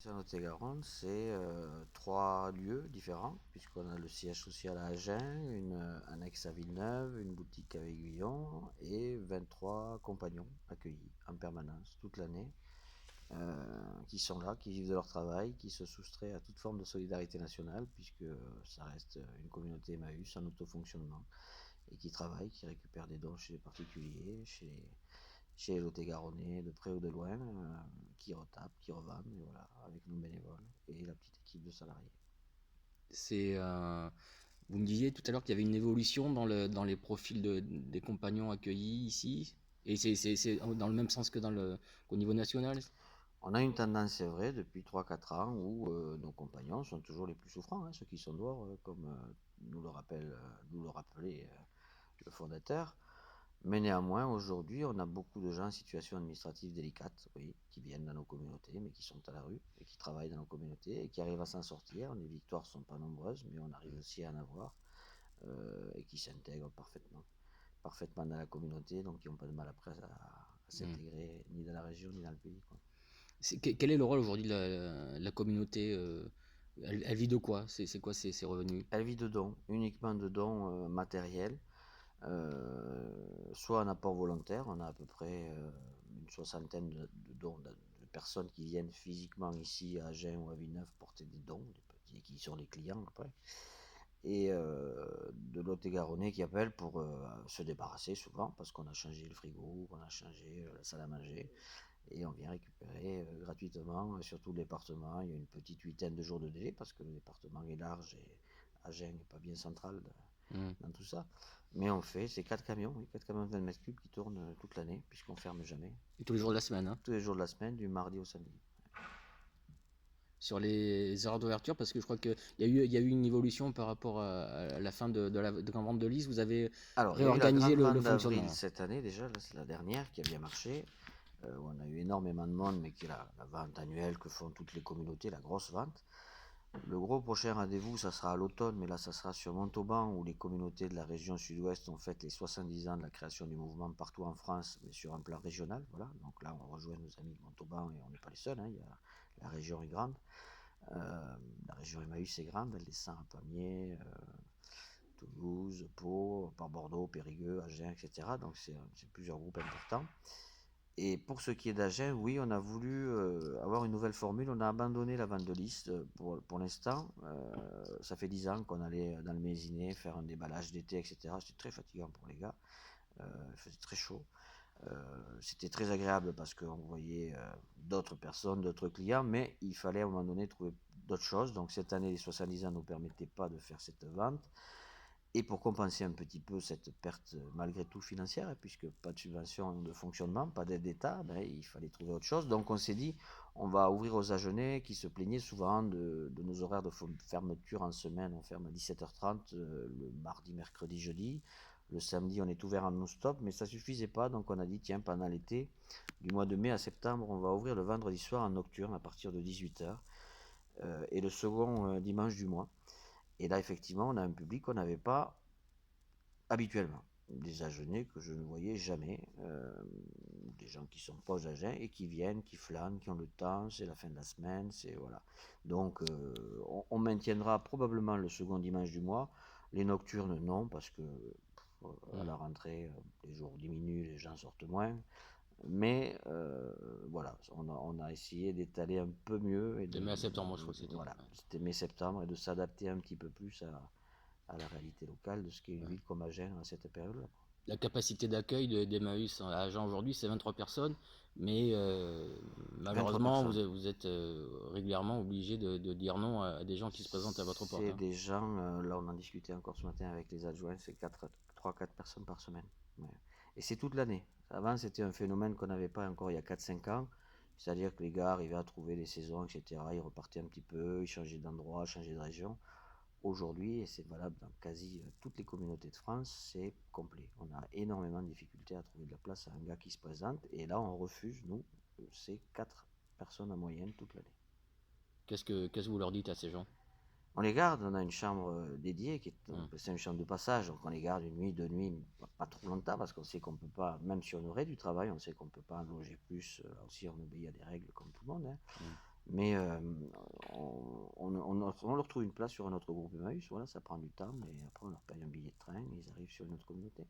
En Lot-et-Garonne, c'est 3 lieux différents, puisqu'on a le siège social à Agen, une annexe à Villeneuve, une boutique à Aiguillon et 23 compagnons accueillis en permanence toute l'année, qui sont là, qui vivent de leur travail, qui se soustraient à toute forme de solidarité nationale, puisque ça reste une communauté Emmaüs en autofonctionnement, et qui travaillent, qui récupèrent des dons chez les particuliers, chez les Lot-et-Garonnais, de près ou de loin, qui retapent, qui revendent, et voilà, avec nos bénévoles et la petite équipe de salariés. C'est, vous me disiez tout à l'heure qu'il y avait une évolution dans les profils des compagnons accueillis ici, et c'est dans le même sens que qu'au niveau national. On a une tendance, c'est vrai, depuis 3 4 ans, où nos compagnons sont toujours les plus souffrants, hein, ceux qui sont dehors, comme nous le rappelait le fondateur. Mais néanmoins, aujourd'hui, on a beaucoup de gens en situation administrative délicate, oui, qui viennent dans nos communautés, mais qui sont à la rue et qui travaillent dans nos communautés et qui arrivent à s'en sortir. Les victoires ne sont pas nombreuses, mais on arrive aussi à en avoir, et qui s'intègrent parfaitement dans la communauté, donc qui n'ont pas de mal après à Hmm. s'intégrer ni dans la région ni dans le pays, quoi. Quel est le rôle aujourd'hui de la communauté? Elle vit de quoi? C'est quoi ses revenus? Elle vit de dons, uniquement de dons matériels, soit en apport volontaire. On a à peu près une soixantaine de dons de personnes qui viennent physiquement ici à Agen ou à Villeneuve porter des dons, des petits, qui sont les clients après. Et de Lot-et-Garonnais qui appellent pour se débarrasser souvent, parce qu'on a changé le frigo, qu'on a changé la salle à manger, et on vient récupérer gratuitement sur tout le département. Il y a une petite huitaine de jours de délai, parce que le département est large et Agen n'est pas bien central Hmm. dans tout ça. Mais on fait, c'est 4 camions, oui, 4 camions de 20 mètres cubes qui tournent toute l'année, puisqu'on ferme jamais. Et tous les jours de la semaine, hein? Tous les jours de la semaine, du mardi au samedi. Sur les heures d'ouverture, parce que je crois qu'il il y a eu une évolution par rapport à la fin de la grande vente de Lise. Vous avez Alors, il y a eu la réorganisé grande le vente d'avril fonctionnement. cette année, déjà, là, c'est la dernière qui a bien marché, où on a eu énormément de monde, mais qui est la vente annuelle que font toutes les communautés, la grosse vente. Le gros prochain rendez-vous, ça sera à l'automne, mais là, ça sera sur Montauban, où les communautés de la région sud-ouest ont fait les 70 ans de la création du mouvement partout en France, mais sur un plan régional. Voilà. Donc là, on rejoint nos amis de Montauban, et on n'est pas les seuls, hein. La région est grande. La région Emmaüs est grande, elle descend à Pamiers, Toulouse, Pau, par Bordeaux, Périgueux, Agen, etc. Donc c'est plusieurs groupes importants. Et pour ce qui est d'Agen, oui, on a voulu avoir une nouvelle formule. On a abandonné la vente de liste pour l'instant. Ça fait 10 ans qu'on allait dans le Mésiné faire un déballage d'été, etc. C'était très fatigant pour les gars. Il faisait très chaud. C'était très agréable parce qu'on voyait d'autres personnes, d'autres clients, mais il fallait à un moment donné trouver d'autres choses. Donc cette année, les 70 ans ne nous permettaient pas de faire cette vente. Et pour compenser un petit peu cette perte malgré tout financière, hein, puisque pas de subvention de fonctionnement, pas d'aide d'État, ben, il fallait trouver autre chose. Donc on s'est dit, on va ouvrir aux Agenais qui se plaignaient souvent de nos horaires de fermeture en semaine. On ferme à 17h30 le mardi, mercredi, jeudi. Le samedi, on est ouvert en non-stop, mais ça suffisait pas. Donc on a dit, tiens, pendant l'été, du mois de mai à septembre, on va ouvrir le vendredi soir en nocturne à partir de 18h, et le second dimanche du mois. Et là, effectivement, on a un public qu'on n'avait pas habituellement. Des Agenais que je ne voyais jamais, des gens qui sont pas aux Agen et qui viennent, qui flânent, qui ont le temps, c'est la fin de la semaine, c'est voilà. Donc on maintiendra probablement le second dimanche du mois. Les nocturnes, non, parce que à Hmm. la rentrée, les jours diminuent, les gens sortent moins. Mais voilà, on a essayé d'étaler un peu mieux et De mai à septembre, je crois que c'était. voilà, c'était mai-septembre, et de s'adapter un petit peu plus à la réalité locale de ce qu'est une Ouais. ville comme Agen à cette période-là. La capacité d'accueil d'Emmaüs à Agen aujourd'hui, c'est 23 personnes, mais 23 malheureusement, personnes. vous êtes régulièrement obligé de dire non à des gens qui se présentent à votre porte, C'est hein. des gens, là on en discutait encore ce matin avec les adjoints, c'est 3-4 personnes par semaine. Ouais. Et c'est toute l'année. Avant c'était un phénomène qu'on n'avait pas encore il y a 4-5 ans, c'est-à-dire que les gars arrivaient à trouver des saisons, etc. Ils repartaient un petit peu, ils changeaient d'endroit, changeaient de région. Aujourd'hui, et c'est valable dans quasi toutes les communautés de France, c'est complet. On a énormément de difficultés à trouver de la place à un gars qui se présente, et là on refuse, nous, c'est 4 personnes en moyenne toute l'année. Qu'est-ce que vous leur dites à ces gens? On les garde, on a une chambre dédiée, Hmm. c'est une chambre de passage, donc on les garde une nuit, 2 nuits, pas trop longtemps, parce qu'on sait qu'on peut pas, même si on aurait du travail, on sait qu'on peut pas en loger plus. Là aussi, on obéit à des règles comme tout le monde, hein. Hmm. Mais on leur trouve une place sur un autre groupe Emmaüs, voilà, ça prend du temps, mais après on leur paye un billet de train et ils arrivent sur une autre communauté.